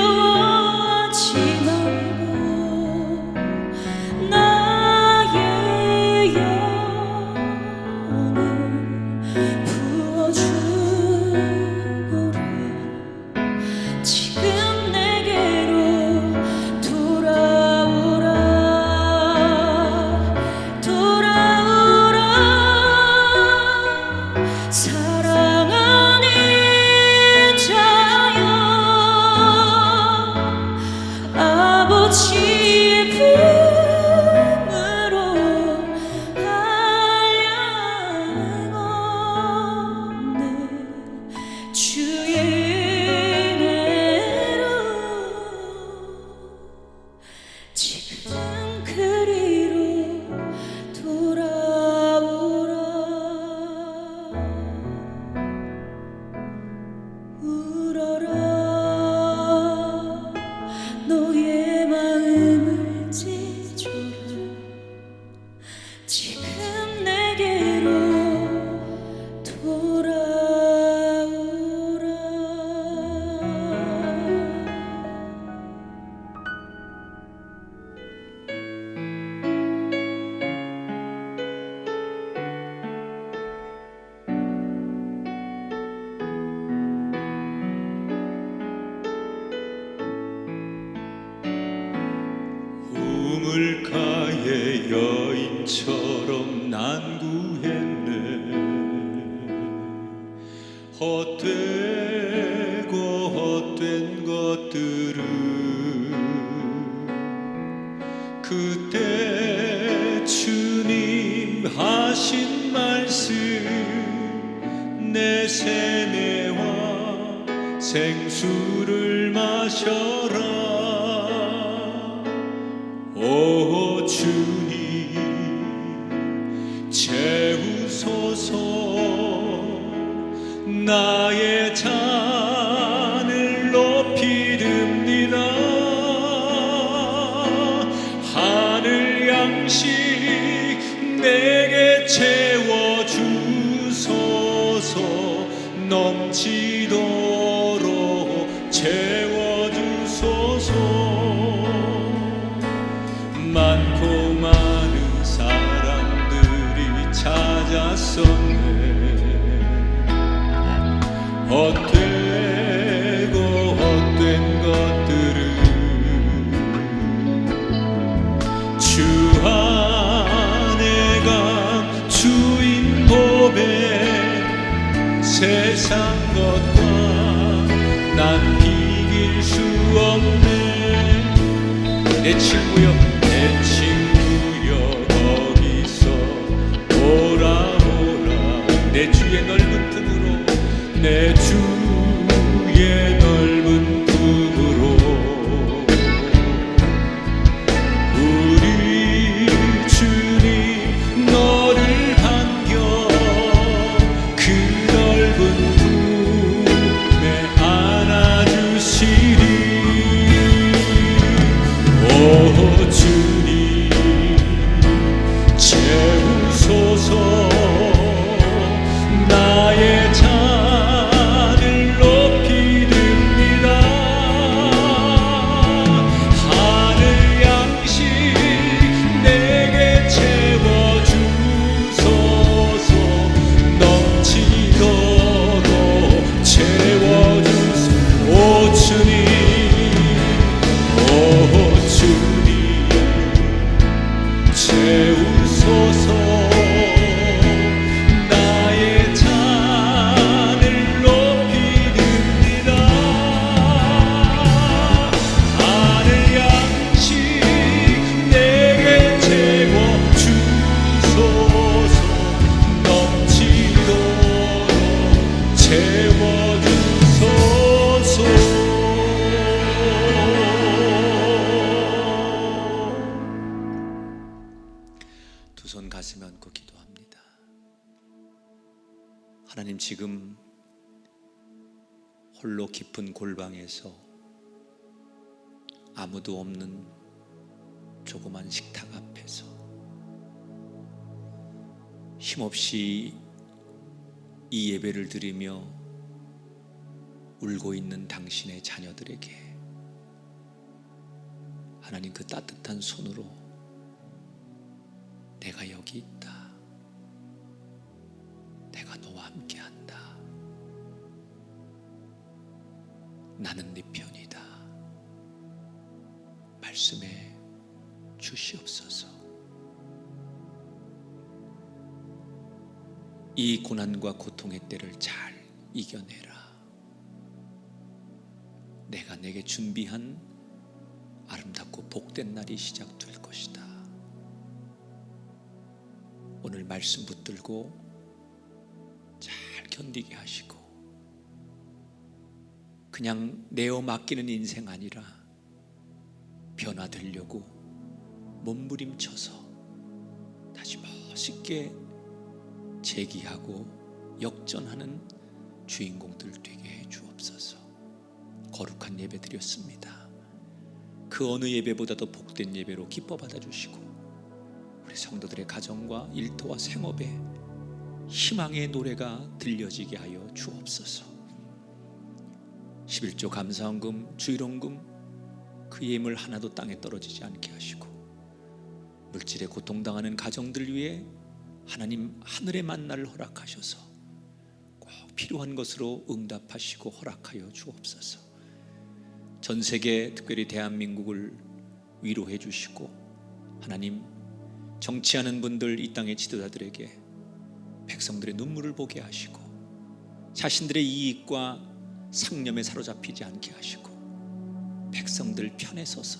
두려워하지 말고 나의 영을 부어주거라 지금 내게로 돌아오라 돌아오라 사랑하는 자여 아버지의 품으로 한량없는 주의 은혜로 지금 그리로 돌아오라 것처럼 난 구했네. 헛되고 헛된 것들은 그때 주님 하신 말씀 내 세뇌와 생수를 마셔라. 오 주님 채우소서. 나의 잔을 높이 듭니다. 하늘 양식 내게 채워주소서. 넘치도록 채워주소서. 많고 많은 사람들이 찾았었네. 헛되고 헛된 것들은 주 안에 간 주인 보배. 세상 것과 난 비길 수 없네. 내 친구여, 내 친구여, 거기서 오라 오라. 내 주의 넓은 품으로, 내 주의 넓은 품으로. 우리 주님 너를 반겨 그 넓은 품에 안아주시리. 오 주님 채우소서. 나의 잔을 높이 듭니다. 하늘 양식 내게 채워주소서. 넘치도록 채워주소서. 오 주님, 오 주님 채우소서. 나의 잔을 높이 듭니다. 하늘 양식 내게 채워주소서. 넘치도록 채워주소서. 두 손 가슴에 얹고 기도합니다. 하나님, 지금 홀로 깊은 골방에서 아무도 없는 조그만 식탁 앞에서 힘없이 이 예배를 드리며 울고 있는 당신의 자녀들에게 하나님 그 따뜻한 손으로 내가 여기 있다. 내가 너와 함께 한다. 나는 네 편이다. 말씀해 주시옵소서. 이 고난과 고통의 때를 잘 이겨내라. 내가 내게 준비한 아름답고 복된 날이 시작될 것이다. 오늘 말씀 붙들고 잘 견디게 하시고, 그냥 내어 맡기는 인생 아니라 변화되려고 몸부림쳐서 다시 멋있게 재기하고 역전하는 주인공들 되게 해 주옵소서. 거룩한 예배 드렸습니다. 그 어느 예배보다도 복된 예배로 기뻐 받아주시고, 우리 성도들의 가정과 일터와 생업에 희망의 노래가 들려지게 하여 주옵소서. 11조 감사헌금, 주일헌금 그 예물 하나도 땅에 떨어지지 않게 하시고, 물질에 고통당하는 가정들 위해 하나님 하늘의 만나를 허락하셔서 꼭 필요한 것으로 응답하시고 허락하여 주옵소서. 전 세계, 특별히 대한민국을 위로해 주시고, 하나님 정치하는 분들, 이 땅의 지도자들에게 백성들의 눈물을 보게 하시고 자신들의 이익과 상념에 사로잡히지 않게 하시고 백성들 편에 서서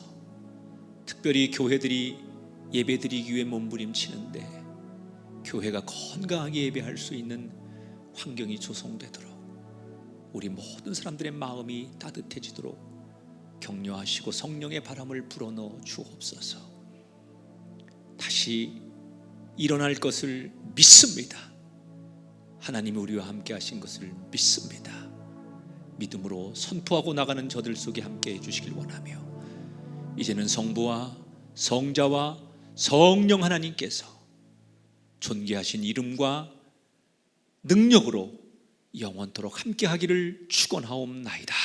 특별히 교회들이 예배드리기 위해 몸부림치는데 교회가 건강하게 예배할 수 있는 환경이 조성되도록 우리 모든 사람들의 마음이 따뜻해지도록 격려하시고 성령의 바람을 불어넣어 주옵소서. 다시 일어날 것을 믿습니다. 하나님이 우리와 함께 하신 것을 믿습니다. 믿음으로 선포하고 나가는 저들 속에 함께 해주시길 원하며 이제는 성부와 성자와 성령 하나님께서 존귀하신 이름과 능력으로 영원토록 함께 하기를 축원하옵나이다.